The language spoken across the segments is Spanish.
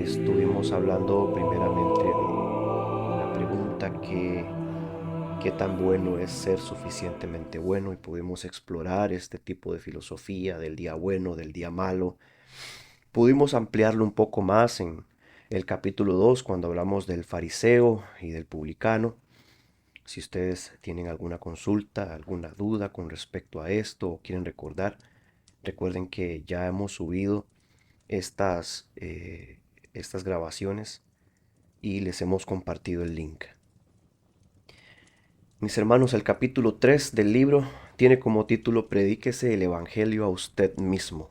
estuvimos hablando primeramente de la pregunta qué tan bueno es ser suficientemente bueno, y pudimos explorar este tipo de filosofía del día bueno, del día malo. Pudimos ampliarlo un poco más en el capítulo 2 cuando hablamos del fariseo y del publicano. Si ustedes tienen alguna consulta, alguna duda con respecto a esto o quieren recordar, recuerden que ya hemos subido estas grabaciones y les hemos compartido el link. Mis hermanos, el capítulo 3 del libro tiene como título Predíquese el Evangelio a usted mismo.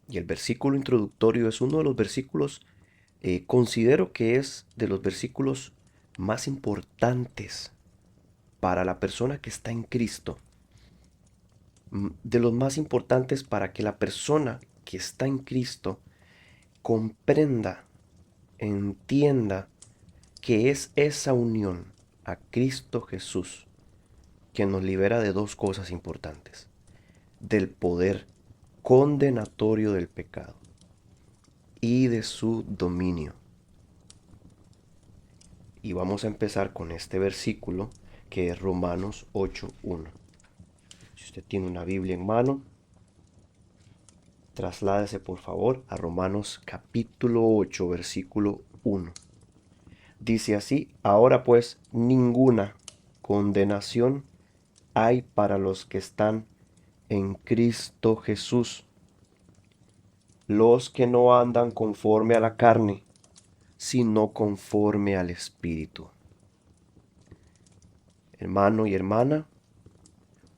Y el versículo introductorio es uno de los versículos, considero que es de los versículos más importantes para la persona que está en Cristo. De los más importantes para que la persona que está en Cristo comprenda, entienda que es esa unión a Cristo Jesús que nos libera de dos cosas importantes: del poder condenatorio del pecado y de su dominio. Y vamos a empezar con este versículo que es Romanos 8:1. Si usted tiene una Biblia en mano, trasládese por favor a Romanos capítulo 8, versículo 1. Dice así: ahora pues ninguna condenación hay para los que están en Cristo Jesús, los que no andan conforme a la carne, sino conforme al Espíritu. Hermano y hermana,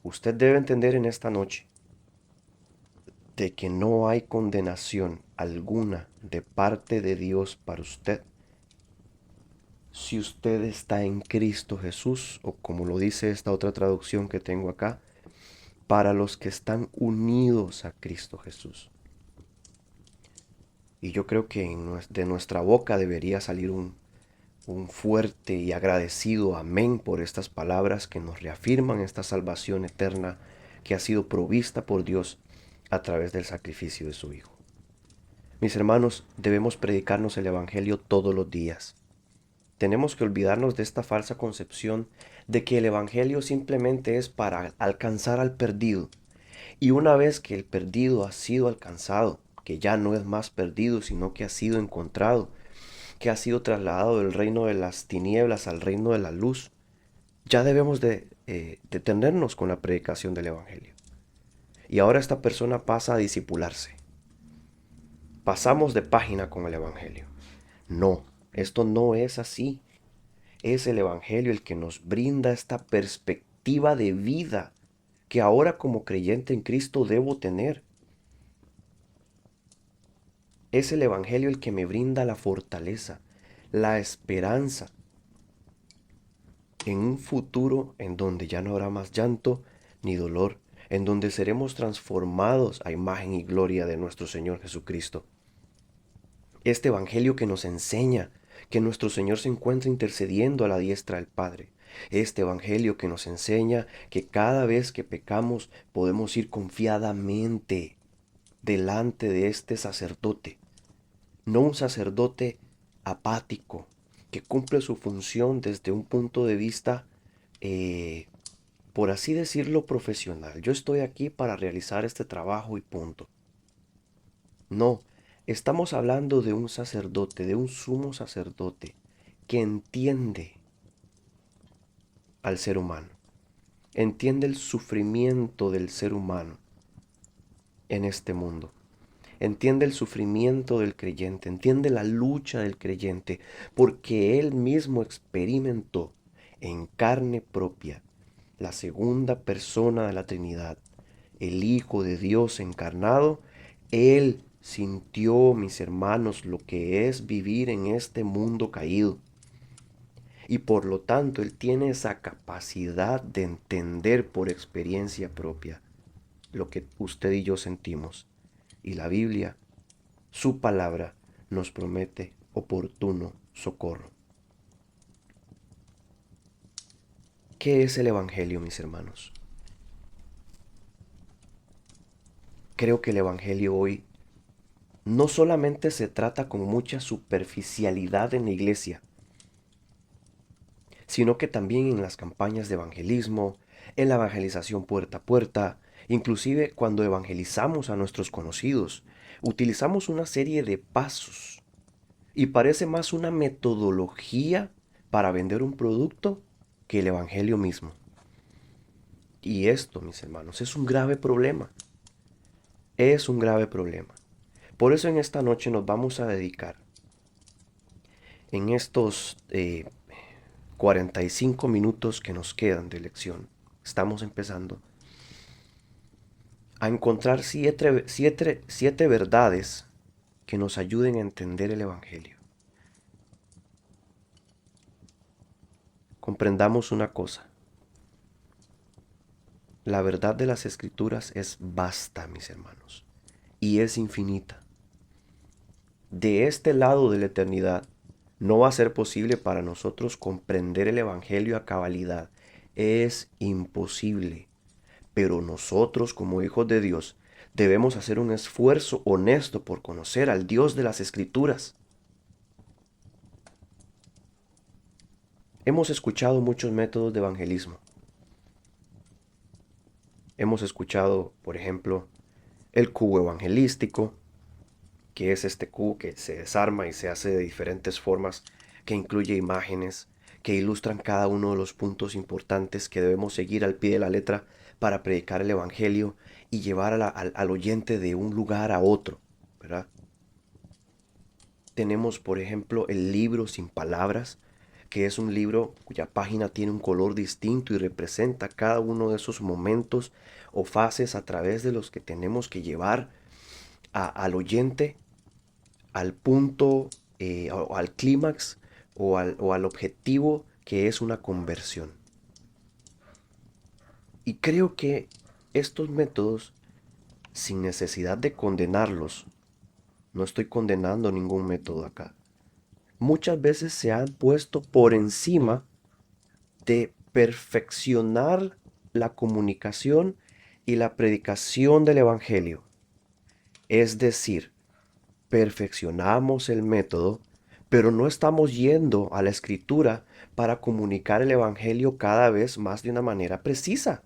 usted debe entender en esta noche de que no hay condenación alguna de parte de Dios para usted si usted está en Cristo Jesús, o como lo dice esta otra traducción que tengo acá, para los que están unidos a Cristo Jesús. Y yo creo que de nuestra boca debería salir un fuerte y agradecido amén por estas palabras que nos reafirman esta salvación eterna que ha sido provista por Dios a través del sacrificio de su Hijo. Mis hermanos, debemos predicarnos el Evangelio todos los días. Tenemos que olvidarnos de esta falsa concepción de que el Evangelio simplemente es para alcanzar al perdido. Y una vez que el perdido ha sido alcanzado, que ya no es más perdido, sino que ha sido encontrado, que ha sido trasladado del reino de las tinieblas al reino de la luz, ya debemos de detenernos con la predicación del Evangelio. Y ahora esta persona pasa a discipularse. Pasamos de página con el Evangelio. No, esto no es así. Es el Evangelio el que nos brinda esta perspectiva de vida que ahora como creyente en Cristo debo tener. Es el Evangelio el que me brinda la fortaleza, la esperanza en un futuro en donde ya no habrá más llanto ni dolor, en donde seremos transformados a imagen y gloria de nuestro Señor Jesucristo. Este Evangelio que nos enseña que nuestro Señor se encuentra intercediendo a la diestra del Padre. Este Evangelio que nos enseña que cada vez que pecamos podemos ir confiadamente delante de este sacerdote. No un sacerdote apático que cumple su función desde un punto de vista, por así decirlo, profesional. Yo estoy aquí para realizar este trabajo y punto. No, estamos hablando de un sacerdote, de un sumo sacerdote que entiende al ser humano, entiende el sufrimiento del ser humano en este mundo, entiende el sufrimiento del creyente, entiende la lucha del creyente, porque él mismo experimentó en carne propia la segunda persona de la Trinidad, el Hijo de Dios encarnado. Él sintió, mis hermanos, lo que es vivir en este mundo caído. Y por lo tanto, Él tiene esa capacidad de entender por experiencia propia lo que usted y yo sentimos. Y la Biblia, su palabra, nos promete oportuno socorro. ¿Qué es el Evangelio, mis hermanos? Creo que el Evangelio hoy no solamente se trata con mucha superficialidad en la iglesia, sino que también en las campañas de evangelismo, en la evangelización puerta a puerta, inclusive cuando evangelizamos a nuestros conocidos, utilizamos una serie de pasos y parece más una metodología para vender un producto que el evangelio mismo. Y esto, mis hermanos, es un grave problema. Es un grave problema. Por eso en esta noche nos vamos a dedicar, en estos 45 minutos que nos quedan de lección, estamos empezando, a encontrar siete verdades que nos ayuden a entender el Evangelio. Comprendamos una cosa. La verdad de las Escrituras es vasta, mis hermanos, y es infinita. De este lado de la eternidad, no va a ser posible para nosotros comprender el Evangelio a cabalidad. Es imposible. Pero nosotros, como hijos de Dios, debemos hacer un esfuerzo honesto por conocer al Dios de las Escrituras. Hemos escuchado muchos métodos de evangelismo. Hemos escuchado, por ejemplo, el cubo evangelístico, que es este cubo que se desarma y se hace de diferentes formas, que incluye imágenes, que ilustran cada uno de los puntos importantes que debemos seguir al pie de la letra para predicar el Evangelio y llevar al oyente de un lugar a otro, ¿verdad? Tenemos, por ejemplo, el libro sin palabras, que es un libro cuya página tiene un color distinto y representa cada uno de esos momentos o fases a través de los que tenemos que llevar al oyente al punto, o al clímax o al objetivo que es una conversión. Y creo que estos métodos, sin necesidad de condenarlos, no estoy condenando ningún método acá, muchas veces se han puesto por encima de perfeccionar la comunicación y la predicación del Evangelio. Es decir, perfeccionamos el método, pero no estamos yendo a la escritura para comunicar el Evangelio cada vez más de una manera precisa.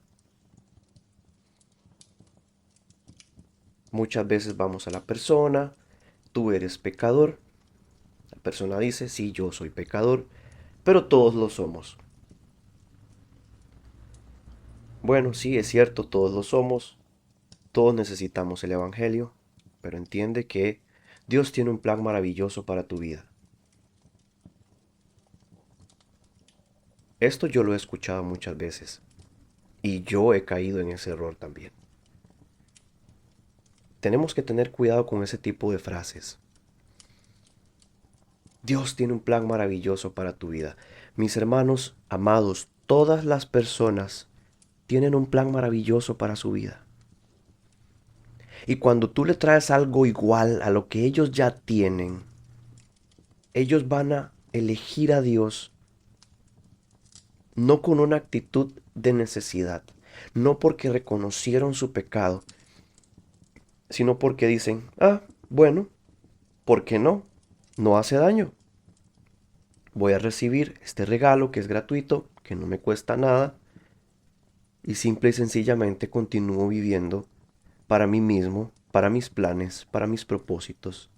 Muchas veces vamos a la persona, tú eres pecador. La persona dice, sí, yo soy pecador, pero todos lo somos. Bueno, sí, es cierto, todos lo somos, todos necesitamos el Evangelio, pero entiende que Dios tiene un plan maravilloso para tu vida. Esto yo lo he escuchado muchas veces y yo he caído en ese error también. Tenemos que tener cuidado con ese tipo de frases. Dios tiene un plan maravilloso para tu vida. Mis hermanos amados, todas las personas tienen un plan maravilloso para su vida. Y cuando tú le traes algo igual a lo que ellos ya tienen, ellos van a elegir a Dios no con una actitud de necesidad, no porque reconocieron su pecado, sino porque dicen, bueno, ¿por qué no? No hace daño. Voy a recibir este regalo que es gratuito, que no me cuesta nada, y simple y sencillamente continúo viviendo para mí mismo, para mis planes, para mis propósitos,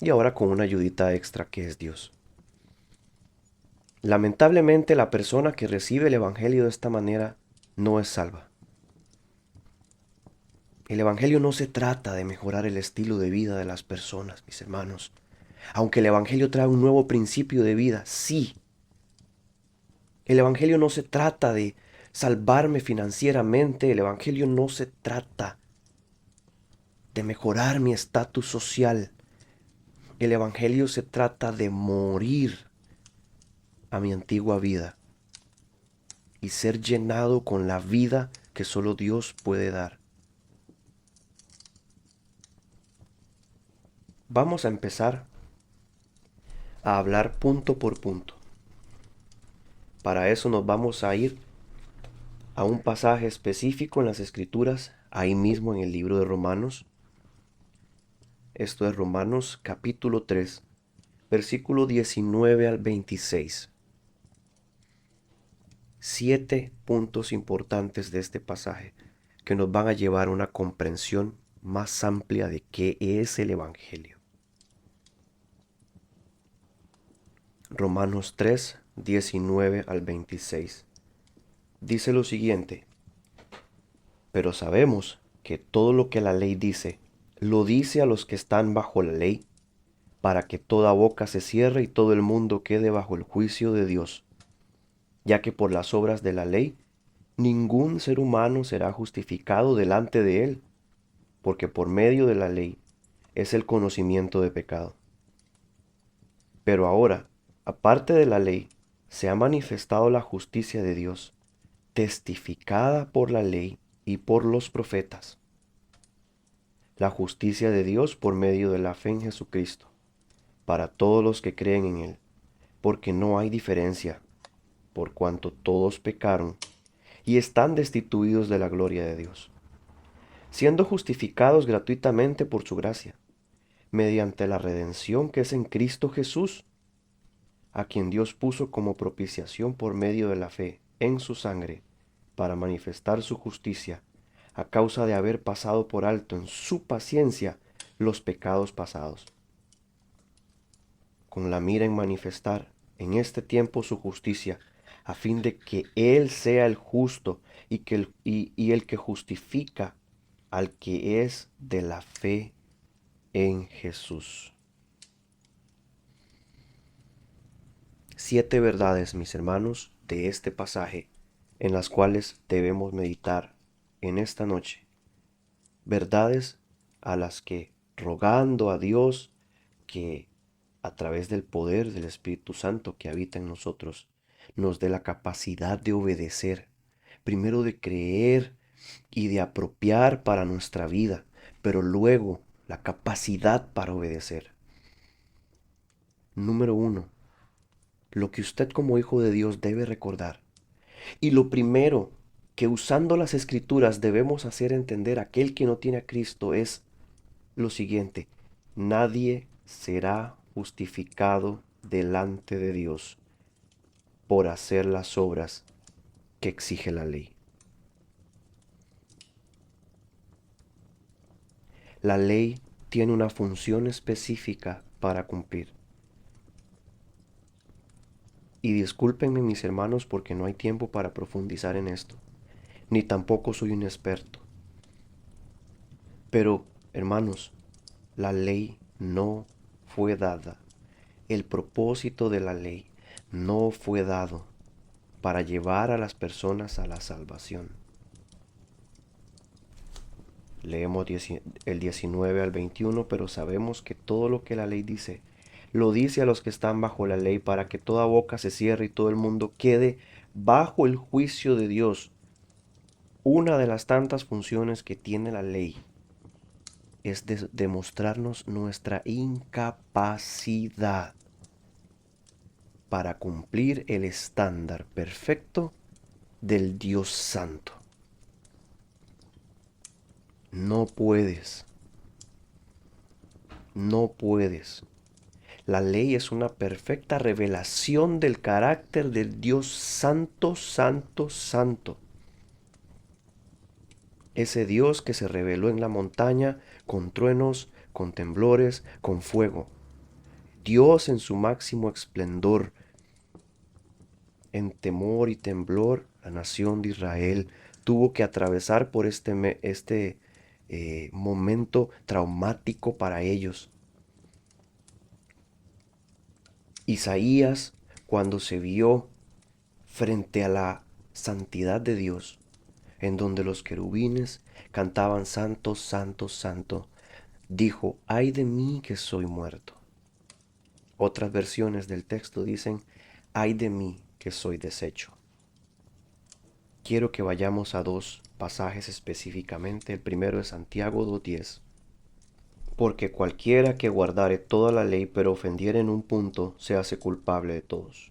y ahora con una ayudita extra que es Dios. Lamentablemente la persona que recibe el Evangelio de esta manera no es salva. El Evangelio no se trata de mejorar el estilo de vida de las personas, mis hermanos. Aunque el Evangelio trae un nuevo principio de vida, sí. El Evangelio no se trata de salvarme financieramente, el Evangelio no se trata de mejorar mi estatus social. El Evangelio se trata de morir a mi antigua vida y ser llenado con la vida que solo Dios puede dar. Vamos a empezar a hablar punto por punto. Para eso nos vamos a ir a un pasaje específico en las Escrituras, ahí mismo en el libro de Romanos. Esto es Romanos capítulo 3, versículo 19 al 26. 7 puntos importantes de este pasaje que nos van a llevar a una comprensión más amplia de qué es el Evangelio. Romanos 3, 19 al 26. Dice lo siguiente: pero sabemos que todo lo que la ley dice, lo dice a los que están bajo la ley, para que toda boca se cierre y todo el mundo quede bajo el juicio de Dios, ya que por las obras de la ley ningún ser humano será justificado delante de él, porque por medio de la ley es el conocimiento de pecado. Pero ahora, aparte de la ley, se ha manifestado la justicia de Dios, testificada por la ley y por los profetas. La justicia de Dios por medio de la fe en Jesucristo, para todos los que creen en Él, porque no hay diferencia, por cuanto todos pecaron y están destituidos de la gloria de Dios, siendo justificados gratuitamente por su gracia, mediante la redención que es en Cristo Jesús, a quien Dios puso como propiciación por medio de la fe en su sangre, para manifestar su justicia, a causa de haber pasado por alto en su paciencia los pecados pasados, con la mira en manifestar en este tiempo su justicia, a fin de que Él sea el justo y el que justifica al que es de la fe en Jesús. 7 verdades, mis hermanos, de este pasaje, en las cuales debemos meditar en esta noche. Verdades a las que, rogando a Dios que a través del poder del Espíritu Santo que habita en nosotros, nos dé la capacidad de obedecer, primero de creer y de apropiar para nuestra vida, pero luego la capacidad para obedecer. Número 1, lo que usted como hijo de Dios debe recordar. Y lo primero que usando las escrituras debemos hacer entender a aquel que no tiene a Cristo es lo siguiente: nadie será justificado delante de Dios por hacer las obras que exige la ley. La ley tiene una función específica para cumplir. Y discúlpenme mis hermanos porque no hay tiempo para profundizar en esto, ni tampoco soy un experto. Pero, hermanos, la ley no fue dada. El propósito de la ley no fue dado para llevar a las personas a la salvación. Leemos el 19 al 21, pero sabemos que todo lo que la ley dice, lo dice a los que están bajo la ley, para que toda boca se cierre y todo el mundo quede bajo el juicio de Dios. Una de las tantas funciones que tiene la ley es demostrarnos nuestra incapacidad para cumplir el estándar perfecto del Dios Santo. No puedes. No puedes. La ley es una perfecta revelación del carácter del Dios Santo, Santo, Santo. Ese Dios que se reveló en la montaña con truenos, con temblores, con fuego. Dios en su máximo esplendor. En temor y temblor, la nación de Israel tuvo que atravesar por este momento traumático para ellos. Isaías, cuando se vio frente a la santidad de Dios, en donde los querubines cantaban Santo, Santo, Santo, dijo: ay de mí que soy muerto. Otras versiones del texto dicen: ay de mí que soy deshecho. Quiero que vayamos a dos pasajes específicamente. El primero es Santiago 2:10. Porque cualquiera que guardare toda la ley pero ofendiere en un punto, se hace culpable de todos.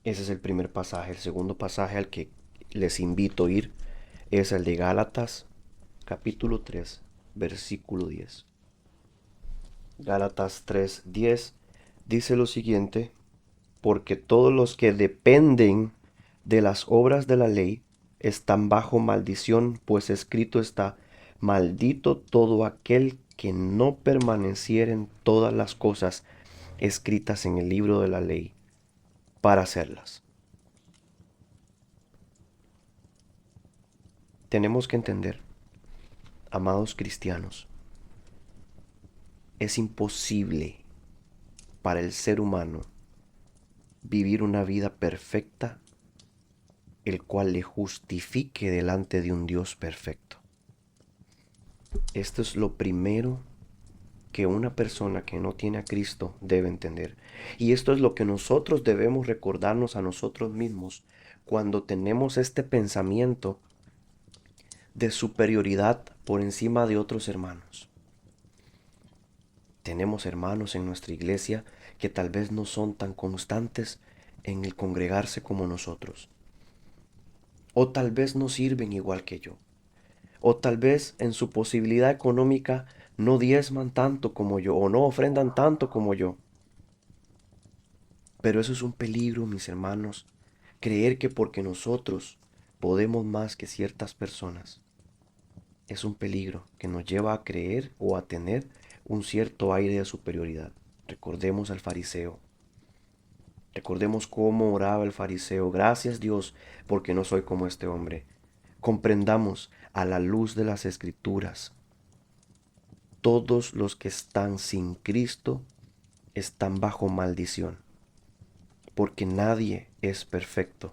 Ese es el primer pasaje. El segundo pasaje al que les invito a ir es el de Gálatas capítulo 3, versículo 10. Gálatas 3:10 dice lo siguiente: porque todos los que dependen de las obras de la ley están bajo maldición, pues escrito está: maldito todo aquel que no permaneciera en todas las cosas escritas en el libro de la ley para hacerlas. Tenemos que entender, amados cristianos, es imposible para el ser humano vivir una vida perfecta, el cual le justifique delante de un Dios perfecto. Esto es lo primero que una persona que no tiene a Cristo debe entender. Y esto es lo que nosotros debemos recordarnos a nosotros mismos cuando tenemos este pensamiento de superioridad por encima de otros hermanos. Tenemos hermanos en nuestra iglesia que tal vez no son tan constantes en el congregarse como nosotros. O tal vez no sirven igual que yo. O tal vez en su posibilidad económica no diezman tanto como yo o no ofrendan tanto como yo. Pero eso es un peligro, mis hermanos, creer que porque nosotros podemos más que ciertas personas. Es un peligro que nos lleva a creer o a tener un cierto aire de superioridad. Recordemos al fariseo. Recordemos cómo oraba el fariseo. Gracias, Dios, porque no soy como este hombre. Comprendamos a la luz de las Escrituras. Todos los que están sin Cristo están bajo maldición, porque nadie es perfecto.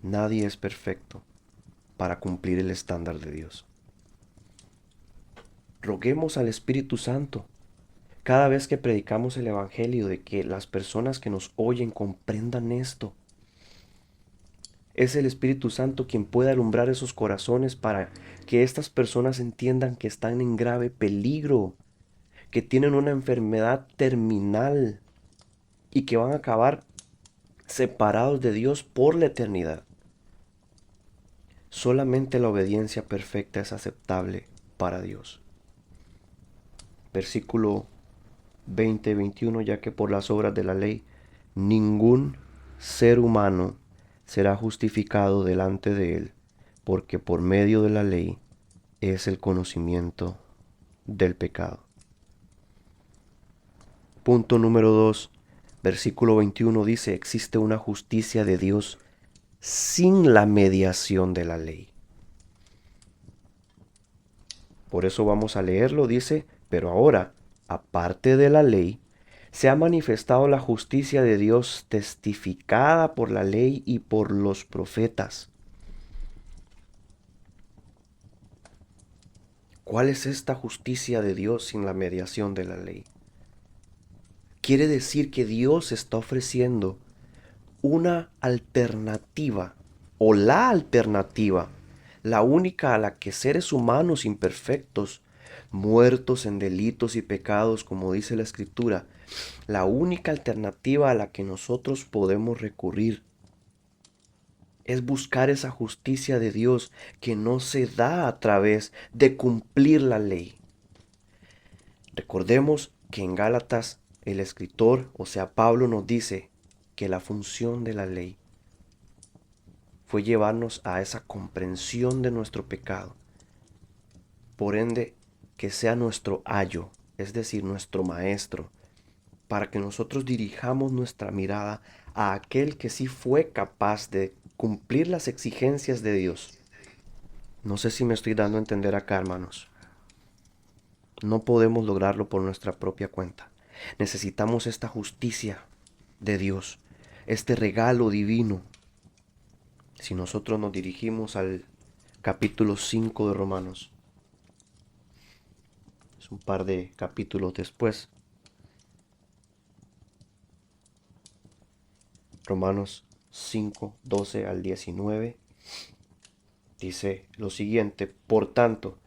Nadie es perfecto para cumplir el estándar de Dios. Roguemos al Espíritu Santo cada vez que predicamos el Evangelio, de que las personas que nos oyen comprendan esto. Es el Espíritu Santo quien puede alumbrar esos corazones para que estas personas entiendan que están en grave peligro, que tienen una enfermedad terminal y que van a acabar separados de Dios por la eternidad. Solamente la obediencia perfecta es aceptable para Dios. Versículo 20-21, ya que por las obras de la ley ningún ser humano será justificado delante de él, porque por medio de la ley es el conocimiento del pecado. Punto número 2, versículo 21 dice: existe una justicia de Dios sin la mediación de la ley. Por eso vamos a leerlo, dice: pero ahora, aparte de la ley, se ha manifestado la justicia de Dios testificada por la ley y por los profetas. ¿Cuál es esta justicia de Dios sin la mediación de la ley? Quiere decir que Dios está ofreciendo una alternativa, o la alternativa, la única a la que seres humanos imperfectos, muertos en delitos y pecados, como dice la Escritura, la única alternativa a la que nosotros podemos recurrir es buscar esa justicia de Dios que no se da a través de cumplir la ley. Recordemos que en Gálatas el escritor, o sea Pablo, nos dice que la función de la ley fue llevarnos a esa comprensión de nuestro pecado. Por ende, que sea nuestro ayo, es decir, nuestro maestro, para que nosotros dirijamos nuestra mirada a aquel que sí fue capaz de cumplir las exigencias de Dios. No sé si me estoy dando a entender acá, hermanos. No podemos lograrlo por nuestra propia cuenta. Necesitamos esta justicia de Dios, este regalo divino. Si nosotros nos dirigimos al capítulo 5 de Romanos, es un par de capítulos después, Romanos 5, 12 al 19, dice lo siguiente: por tanto,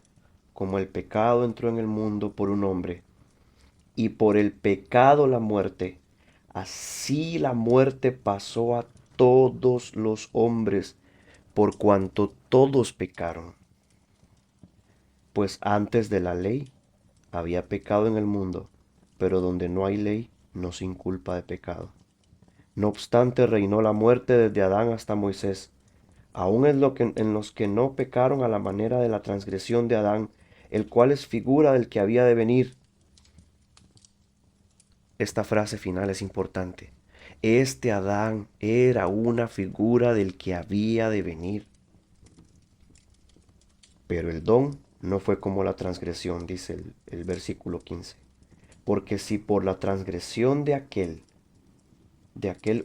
como el pecado entró en el mundo por un hombre, y por el pecado la muerte, así la muerte pasó a todos los hombres, por cuanto todos pecaron. Pues antes de la ley había pecado en el mundo, pero donde no hay ley no se inculpa de pecado. No obstante, reinó la muerte desde Adán hasta Moisés, aun en los que no pecaron a la manera de la transgresión de Adán, el cual es figura del que había de venir. Esta frase final es importante. Este Adán era una figura del que había de venir. Pero el don no fue como la transgresión, dice el versículo 15. Porque si por la transgresión de aquel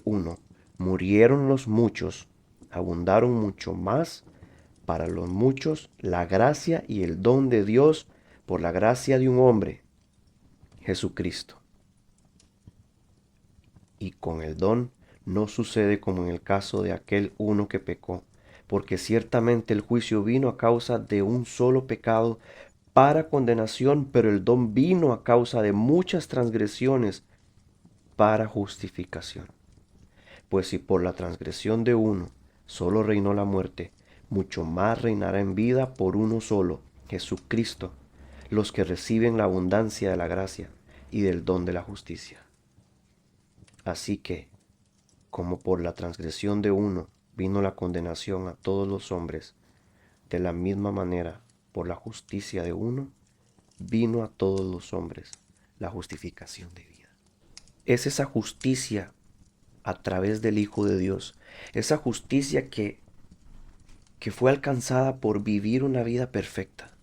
uno, murieron los muchos, abundaron mucho más para los muchos la gracia y el don de Dios por la gracia de un hombre, Jesucristo. Y con el don no sucede como en el caso de aquel uno que pecó, porque ciertamente el juicio vino a causa de un solo pecado para condenación, pero el don vino a causa de muchas transgresiones para justificación. Pues si por la transgresión de uno solo reinó la muerte, mucho más reinará en vida por uno solo, Jesucristo, los que reciben la abundancia de la gracia y del don de la justicia. Así que, como por la transgresión de uno vino la condenación a todos los hombres, de la misma manera, por la justicia de uno, vino a todos los hombres la justificación de vida. Es esa justicia a través del Hijo de Dios, esa justicia que fue alcanzada por vivir una vida perfecta.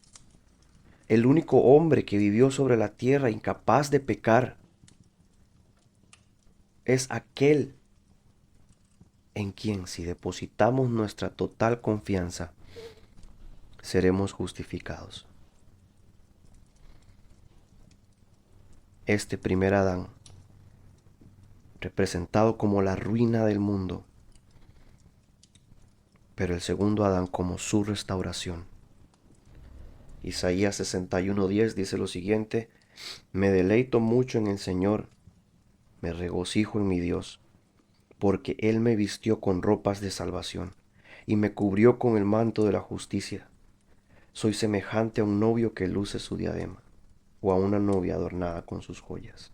El único hombre que vivió sobre la tierra incapaz de pecar es aquel en quien, si depositamos nuestra total confianza, seremos justificados. Este primer Adán, representado como la ruina del mundo, pero el segundo Adán como su restauración. Isaías 61:10 dice lo siguiente: me deleito mucho en el Señor, me regocijo en mi Dios, porque Él me vistió con ropas de salvación y me cubrió con el manto de la justicia. Soy semejante a un novio que luce su diadema, o a una novia adornada con sus joyas.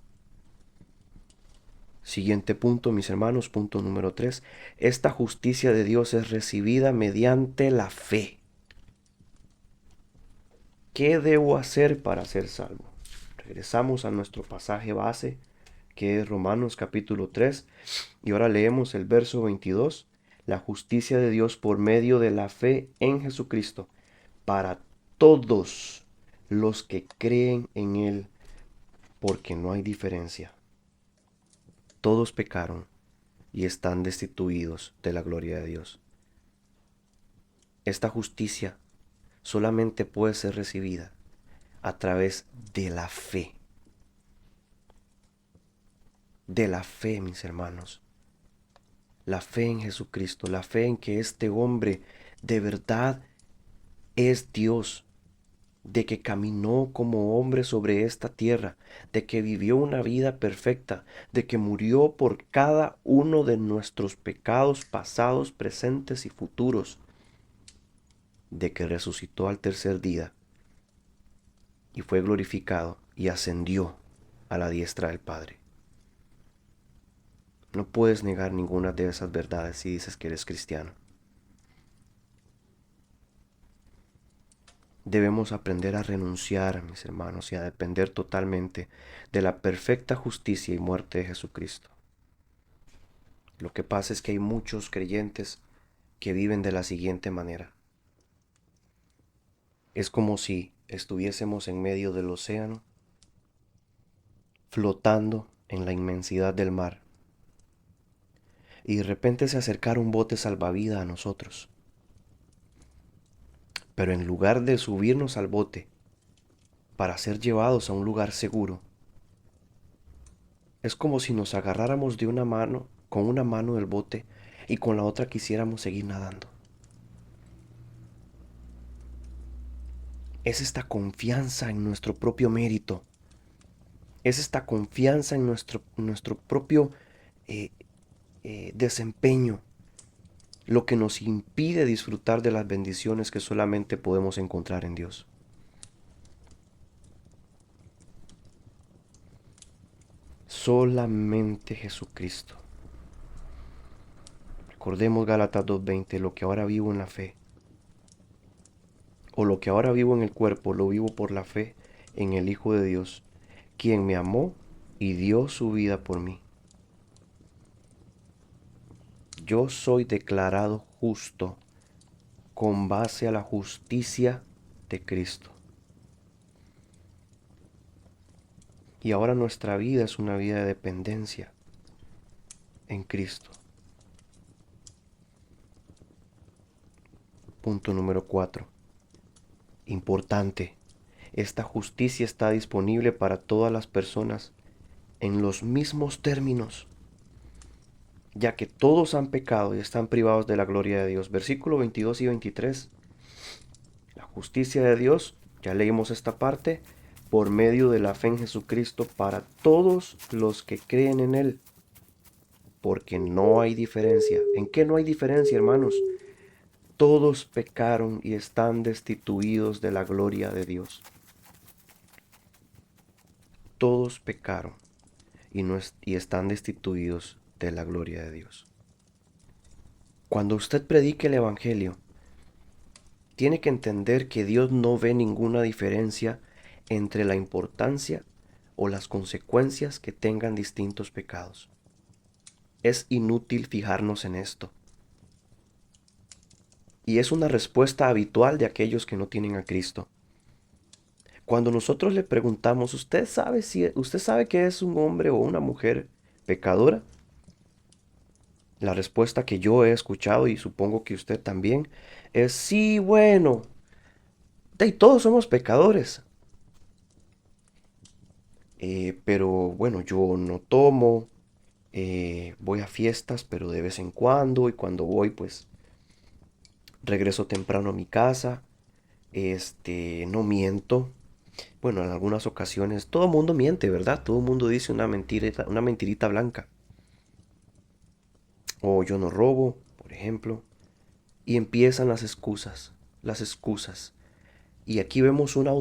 Siguiente punto, mis hermanos, punto número 3. Esta justicia de Dios es recibida mediante la fe. ¿Qué debo hacer para ser salvo? Regresamos a nuestro pasaje base, que es Romanos capítulo 3, y ahora leemos el verso 22. La justicia de Dios por medio de la fe en Jesucristo para todos los que creen en Él, porque no hay diferencia. Todos pecaron y están destituidos de la gloria de Dios. Esta justicia solamente puede ser recibida a través de la fe. De la fe, mis hermanos. La fe en Jesucristo, la fe en que este hombre de verdad es Dios, de que caminó como hombre sobre esta tierra, de que vivió una vida perfecta, de que murió por cada uno de nuestros pecados pasados, presentes y futuros, de que resucitó al tercer día y fue glorificado y ascendió a la diestra del Padre. No puedes negar ninguna de esas verdades si dices que eres cristiano. Debemos aprender a renunciar, mis hermanos, y a depender totalmente de la perfecta justicia y muerte de Jesucristo. Lo que pasa es que hay muchos creyentes que viven de la siguiente manera. Es como si estuviésemos en medio del océano, flotando en la inmensidad del mar, y de repente se acercara un bote salvavidas a nosotros. Pero en lugar de subirnos al bote para ser llevados a un lugar seguro, es como si nos agarráramos de una mano, con una mano del bote, y con la otra quisiéramos seguir nadando. Es esta confianza en nuestro propio mérito. Es esta confianza en nuestro propio desempeño lo que nos impide disfrutar de las bendiciones que solamente podemos encontrar en Dios. solamente Jesucristo. Recordemos Gálatas 2:20, lo que ahora vivo en la fe, o lo que ahora vivo en el cuerpo, lo vivo por la fe en el Hijo de Dios, quien me amó y dio su vida por mí. Yo soy declarado justo con base a la justicia de Cristo. Y ahora nuestra vida es una vida de dependencia en Cristo. Punto número 4. Importante. Esta justicia está disponible para todas las personas en los mismos términos, ya que todos han pecado y están privados de la gloria de Dios. Versículo 22 y 23. La justicia de Dios, ya leímos esta parte, por medio de la fe en Jesucristo para todos los que creen en Él. Porque no hay diferencia. ¿En qué no hay diferencia, hermanos? Todos pecaron y están destituidos de la gloria de Dios. Todos pecaron y están destituidos de la gloria de Dios. Cuando usted predique el Evangelio, tiene que entender que Dios no ve ninguna diferencia entre la importancia o las consecuencias que tengan distintos pecados. Es inútil fijarnos en esto. Y es una respuesta habitual de aquellos que no tienen a Cristo. Cuando nosotros le preguntamos, ¿usted sabe que es un hombre o una mujer pecadora? La respuesta que yo he escuchado, y supongo que usted también, es sí, bueno, todos somos pecadores. Pero bueno, yo no tomo, voy a fiestas, pero de vez en cuando, y cuando voy, pues regreso temprano a mi casa, no miento. Bueno, en algunas ocasiones todo el mundo miente, ¿verdad? Todo el mundo dice una mentirita blanca. O yo no robo, por ejemplo. Y empiezan las excusas, las excusas. Y aquí vemos una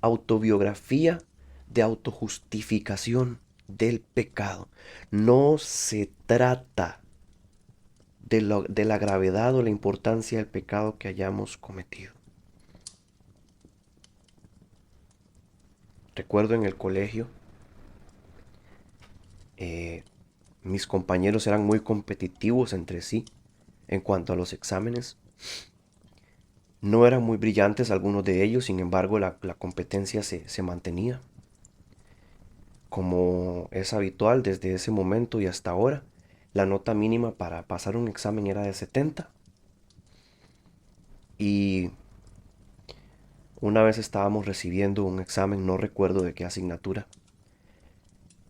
autobiografía de autojustificación del pecado. No se trata de la gravedad o la importancia del pecado que hayamos cometido. Recuerdo en el colegio, mis compañeros eran muy competitivos entre sí en cuanto a los exámenes. No eran muy brillantes algunos de ellos, sin embargo la competencia se mantenía. Como es habitual desde ese momento y hasta ahora, la nota mínima para pasar un examen era de 70. Y una vez estábamos recibiendo un examen, no recuerdo de qué asignatura,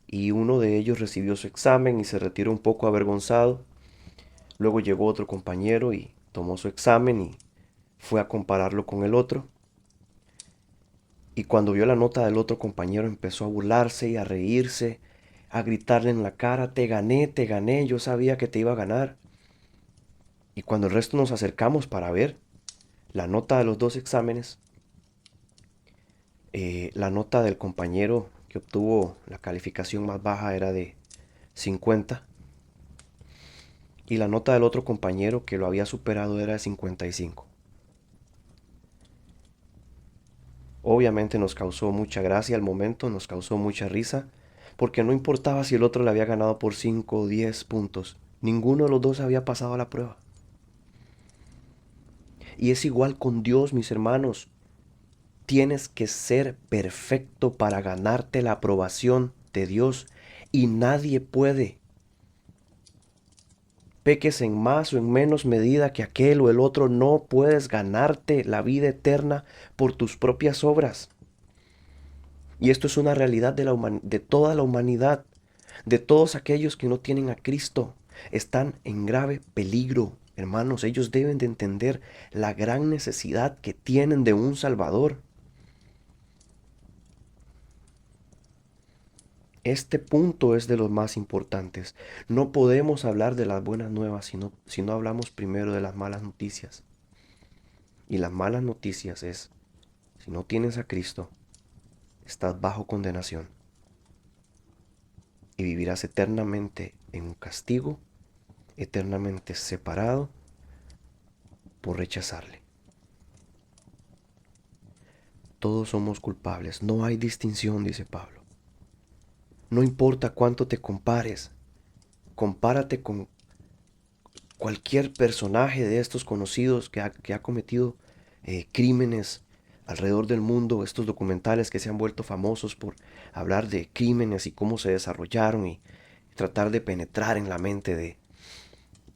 y uno de ellos recibió su examen y se retiró un poco avergonzado. Luego llegó otro compañero y tomó su examen y fue a compararlo con el otro. Y cuando vio la nota del otro compañero empezó a burlarse y a reírse, a gritarle en la cara, te gané, yo sabía que te iba a ganar. Y cuando el resto nos acercamos para ver la nota de los dos exámenes, la nota del compañero que obtuvo la calificación más baja era de 50 y la nota del otro compañero que lo había superado era de 55. Obviamente nos causó mucha gracia al momento, nos causó mucha risa, porque no importaba si el otro le había ganado por 5 o 10 puntos, ninguno de los dos había pasado la prueba. Y es igual con Dios, mis hermanos. Tienes que ser perfecto para ganarte la aprobación de Dios y nadie puede. Peques en más o en menos medida que aquel o el otro, no puedes ganarte la vida eterna por tus propias obras. Y esto es una realidad de toda la humanidad, de todos aquellos que no tienen a Cristo. Están en grave peligro, hermanos. Ellos deben de entender la gran necesidad que tienen de un Salvador. Este punto es de los más importantes. No podemos hablar de las buenas nuevas si no hablamos primero de las malas noticias. Y las malas noticias es, si no tienes a Cristo, estás bajo condenación. y vivirás eternamente en un castigo, eternamente separado por rechazarle. Todos somos culpables, no hay distinción, dice Pablo. No importa cuánto te compares, compárate con cualquier personaje de estos conocidos que ha cometido crímenes alrededor del mundo, estos documentales que se han vuelto famosos por hablar de crímenes y cómo se desarrollaron y tratar de penetrar en la mente de,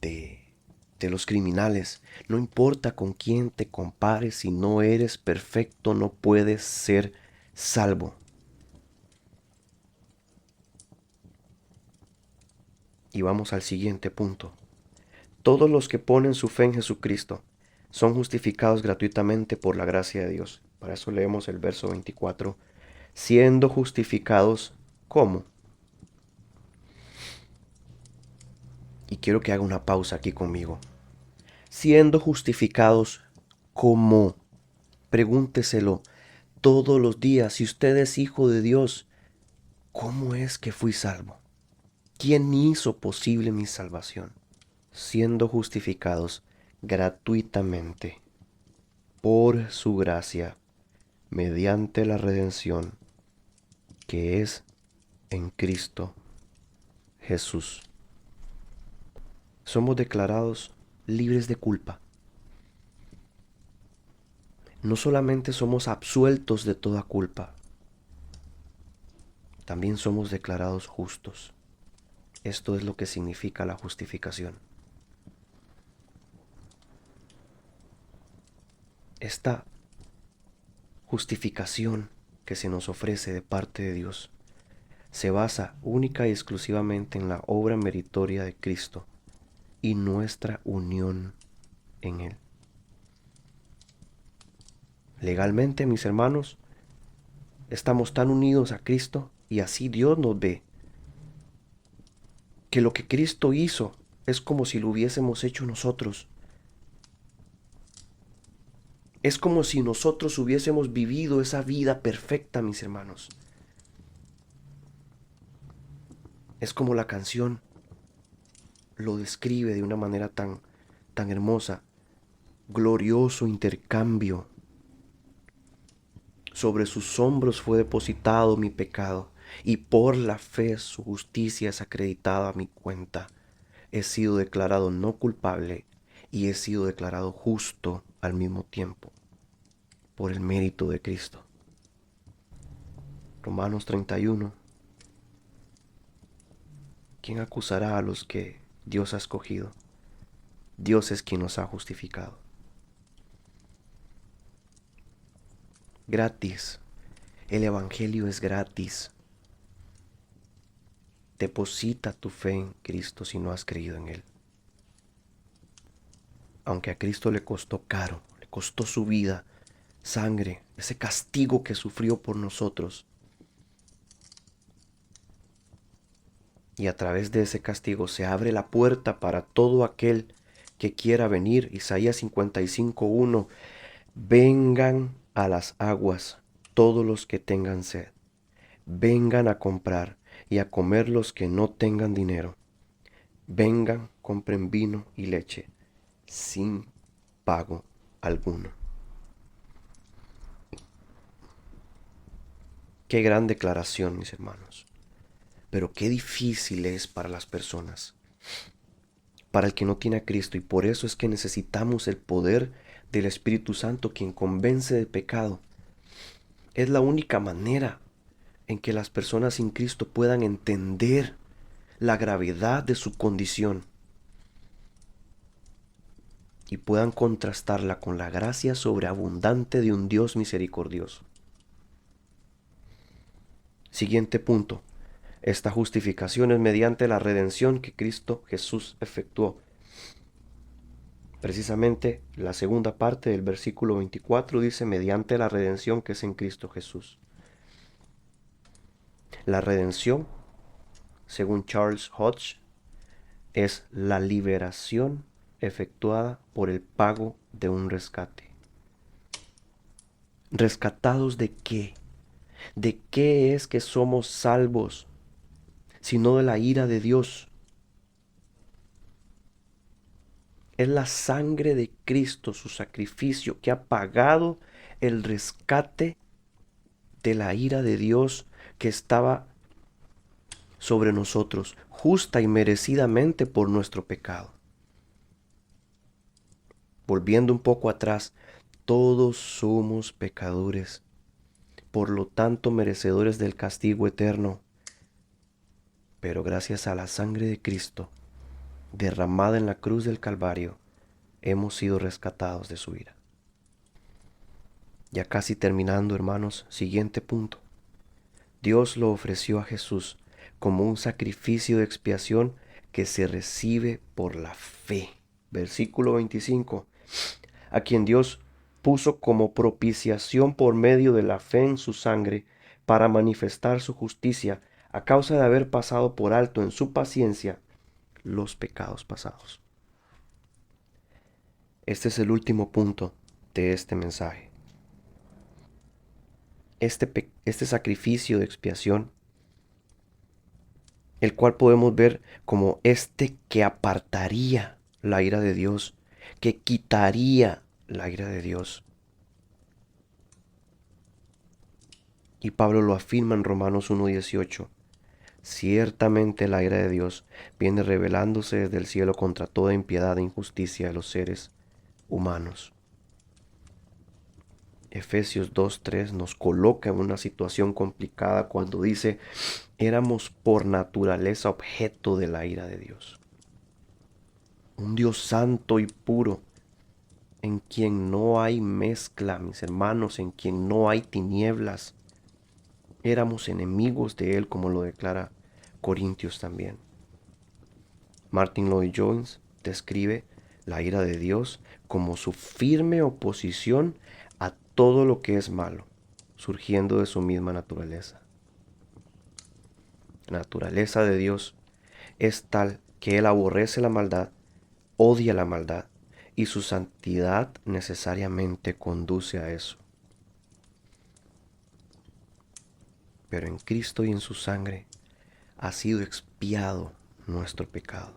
de los criminales. No importa con quién te compares, si no eres perfecto, no puedes ser salvo. Y vamos al siguiente punto. Todos los que ponen su fe en Jesucristo son justificados gratuitamente por la gracia de Dios. Para eso leemos el verso 24. Siendo justificados, ¿cómo? Y quiero que haga una pausa aquí conmigo. Siendo justificados, ¿cómo? Pregúnteselo todos los días. Si usted es hijo de Dios, ¿cómo es que fui salvo? ¿Quién hizo posible mi salvación? Siendo justificados gratuitamente por su gracia, mediante la redención que es en Cristo Jesús. Somos declarados libres de culpa. No solamente somos absueltos de toda culpa, también somos declarados justos. Esto es lo que significa la justificación. Esta justificación que se nos ofrece de parte de Dios se basa única y exclusivamente en la obra meritoria de Cristo y nuestra unión en Él. Legalmente, mis hermanos, estamos tan unidos a Cristo y así Dios nos ve, que lo que Cristo hizo es como si lo hubiésemos hecho nosotros. Es como si nosotros hubiésemos vivido esa vida perfecta, mis hermanos. Es como la canción lo describe de una manera tan hermosa. Glorioso intercambio. Sobre sus hombros fue depositado mi pecado, y por la fe su justicia es acreditada a mi cuenta. He sido declarado no culpable y he sido declarado justo al mismo tiempo, por el mérito de Cristo. Romanos 31. ¿Quién acusará a los que Dios ha escogido? Dios es quien nos ha justificado. Gratis. El Evangelio es gratis. Deposita tu fe en Cristo si no has creído en Él. Aunque a Cristo le costó caro, le costó su vida, sangre, ese castigo que sufrió por nosotros. Y a través de ese castigo se abre la puerta para todo aquel que quiera venir. Isaías 55:1. Vengan a las aguas todos los que tengan sed. Vengan a comprar y a comer los que no tengan dinero. Vengan, compren vino y leche sin pago alguno. Qué gran declaración, mis hermanos. Pero qué difícil es para las personas, para el que no tiene a Cristo. Y por eso es que necesitamos el poder del Espíritu Santo, quien convence de pecado. Es la única manera en que las personas sin Cristo puedan entender la gravedad de su condición y puedan contrastarla con la gracia sobreabundante de un Dios misericordioso. Siguiente punto. Esta justificación es mediante la redención que Cristo Jesús efectuó. Precisamente la segunda parte del versículo 24 dice mediante la redención que es en Cristo Jesús. La redención, según Charles Hodge, es la liberación efectuada por el pago de un rescate. ¿Rescatados de qué? ¿De qué es que somos salvos? sino de la ira de Dios. Es la sangre de Cristo, su sacrificio, que ha pagado el rescate de la ira de Dios que estaba sobre nosotros, justa y merecidamente por nuestro pecado. Volviendo un poco atrás, todos somos pecadores, por lo tanto merecedores del castigo eterno. Pero gracias a la sangre de Cristo, derramada en la cruz del Calvario, hemos sido rescatados de su ira. Ya casi terminando, hermanos, siguiente punto. Dios lo ofreció a Jesús como un sacrificio de expiación que se recibe por la fe. Versículo 25. A quien Dios puso como propiciación por medio de la fe en su sangre para manifestar su justicia a causa de haber pasado por alto en su paciencia los pecados pasados. Este es el último punto de este mensaje. Este sacrificio de expiación, el cual podemos ver como este que apartaría la ira de Dios, que quitaría la ira de Dios. Y Pablo lo afirma en Romanos 1:18. Ciertamente la ira de Dios viene revelándose desde el cielo contra toda impiedad e injusticia de los seres humanos. Efesios 2:3 nos coloca en una situación complicada cuando dice, éramos por naturaleza objeto de la ira de Dios. Un Dios santo y puro, en quien no hay mezcla, mis hermanos, en quien no hay tinieblas. Éramos enemigos de Él, como lo declara Corintios también. Martin Lloyd-Jones describe la ira de Dios como su firme oposición a todo lo que es malo, surgiendo de su misma naturaleza. La naturaleza de Dios es tal que Él aborrece la maldad, odia la maldad, y su santidad necesariamente conduce a eso. Pero en Cristo y en su sangre ha sido expiado nuestro pecado.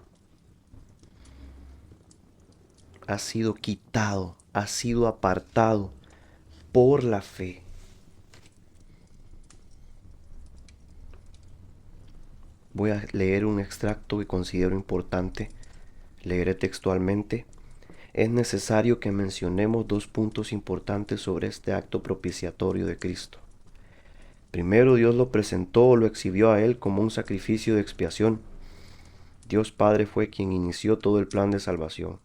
Ha sido quitado, ha sido apartado por la fe. Voy a leer un extracto que considero importante. Leeré textualmente. Es necesario que mencionemos dos puntos importantes sobre este acto propiciatorio de Cristo. Primero, Dios lo presentó o lo exhibió a Él como un sacrificio de expiación. Dios Padre fue quien inició todo el plan de salvación.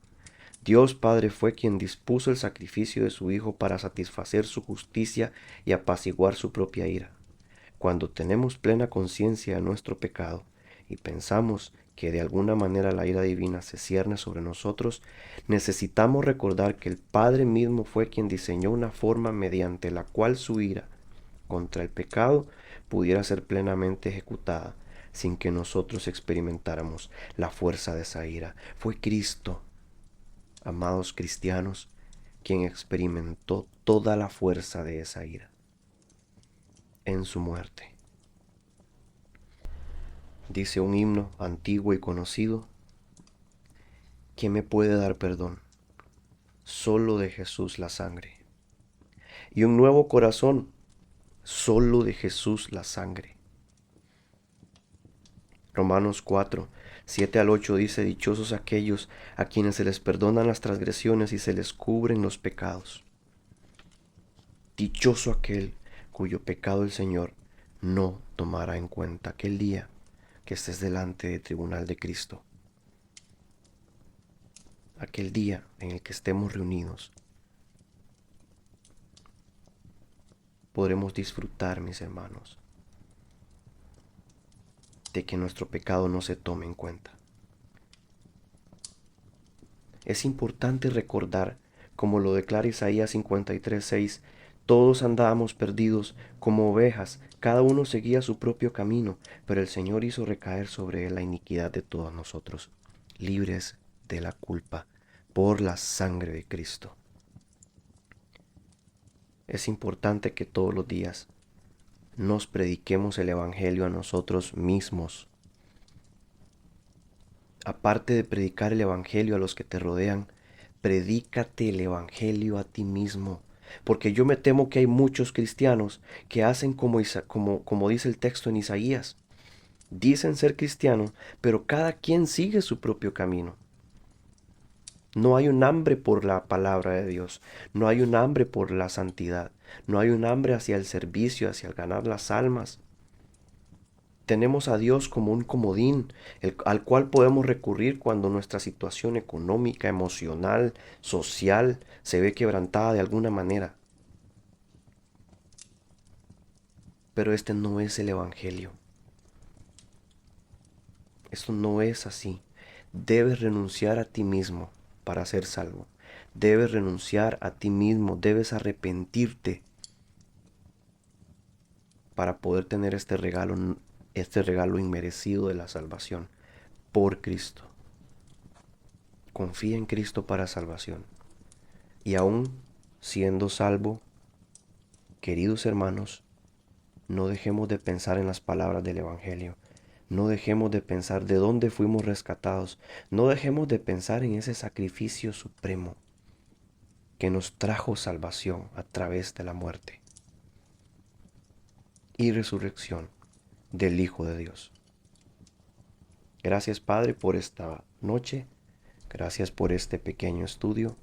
Dios Padre fue quien dispuso el sacrificio de su Hijo para satisfacer su justicia y apaciguar su propia ira. Cuando tenemos plena conciencia de nuestro pecado y pensamos que de alguna manera la ira divina se cierne sobre nosotros, necesitamos recordar que el Padre mismo fue quien diseñó una forma mediante la cual su ira contra el pecado pudiera ser plenamente ejecutada sin que nosotros experimentáramos la fuerza de esa ira. Fue Cristo, amados cristianos, quien experimentó toda la fuerza de esa ira en su muerte. Dice un himno antiguo y conocido: ¿quién me puede dar perdón? Solo de Jesús la sangre. Y un nuevo corazón, solo de Jesús la sangre. Romanos 4:7-8 dice: dichosos aquellos a quienes se les perdonan las transgresiones y se les cubren los pecados. Dichoso aquel cuyo pecado el Señor no tomará en cuenta aquel día que estés delante del tribunal de Cristo. Aquel día en el que estemos reunidos, podremos disfrutar, mis hermanos, de que nuestro pecado no se tome en cuenta. Es importante recordar, como lo declara Isaías 53:6, todos andábamos perdidos como ovejas, cada uno seguía su propio camino, pero el Señor hizo recaer sobre él la iniquidad de todos nosotros, libres de la culpa por la sangre de Cristo. Es importante que todos los días nos prediquemos el Evangelio a nosotros mismos, Aparte de predicar el Evangelio a los que te rodean, predícate el Evangelio a ti mismo. Porque yo me temo que hay muchos cristianos que hacen como dice el texto en Isaías. Dicen ser cristianos, pero cada quien sigue su propio camino. No hay un hambre por la palabra de Dios, no hay un hambre por la santidad, no hay un hambre hacia el servicio, hacia el ganar las almas. Tenemos a Dios como un comodín al cual podemos recurrir cuando nuestra situación económica, emocional, social se ve quebrantada de alguna manera. Pero este no es el Evangelio. Esto no es así. Debes renunciar a ti mismo para ser salvo. Debes renunciar a ti mismo, debes arrepentirte para poder tener este regalo inmerecido de la salvación por Cristo. Confía en Cristo para salvación. Y aún siendo salvo, queridos hermanos, no dejemos de pensar en las palabras del Evangelio. No dejemos de pensar de dónde fuimos rescatados. No dejemos de pensar en ese sacrificio supremo que nos trajo salvación a través de la muerte y resurrección del Hijo de Dios. Gracias, Padre, por esta noche. Gracias por este pequeño estudio.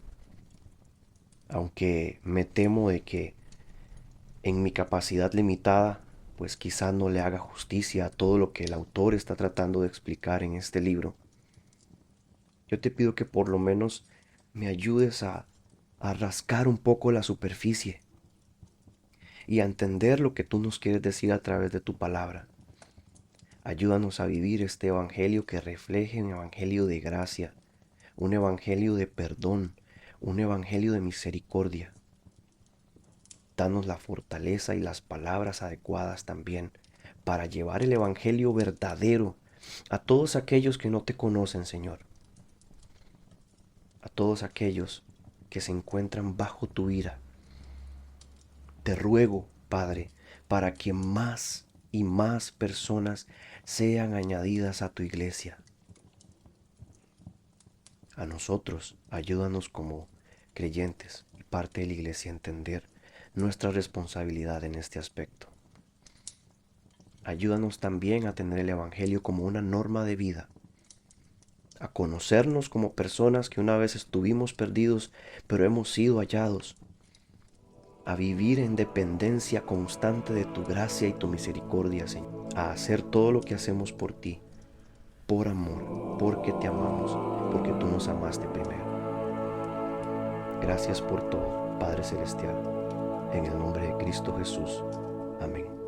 Aunque me temo de que en mi capacidad limitada, pues quizá no le haga justicia a todo lo que el autor está tratando de explicar en este libro. Yo te pido que por lo menos me ayudes a rascar un poco la superficie y a entender lo que tú nos quieres decir a través de tu palabra. Ayúdanos a vivir este evangelio que refleje un evangelio de gracia, un evangelio de perdón, un evangelio de misericordia. Danos la fortaleza y las palabras adecuadas también para llevar el evangelio verdadero a todos aquellos que no te conocen, Señor. A todos aquellos que se encuentran bajo tu ira. Te ruego, Padre, para que más y más personas sean añadidas a tu iglesia. A nosotros, ayúdanos como creyentes y parte de la iglesia a entender nuestra responsabilidad en este aspecto. Ayúdanos también a tener el Evangelio como una norma de vida, a conocernos como personas que una vez estuvimos perdidos, pero hemos sido hallados, a vivir en dependencia constante de tu gracia y tu misericordia, Señor, a hacer todo lo que hacemos por ti, por amor, porque te amamos, porque tú nos amaste primero. Gracias por todo, Padre Celestial, en el nombre de Cristo Jesús. Amén.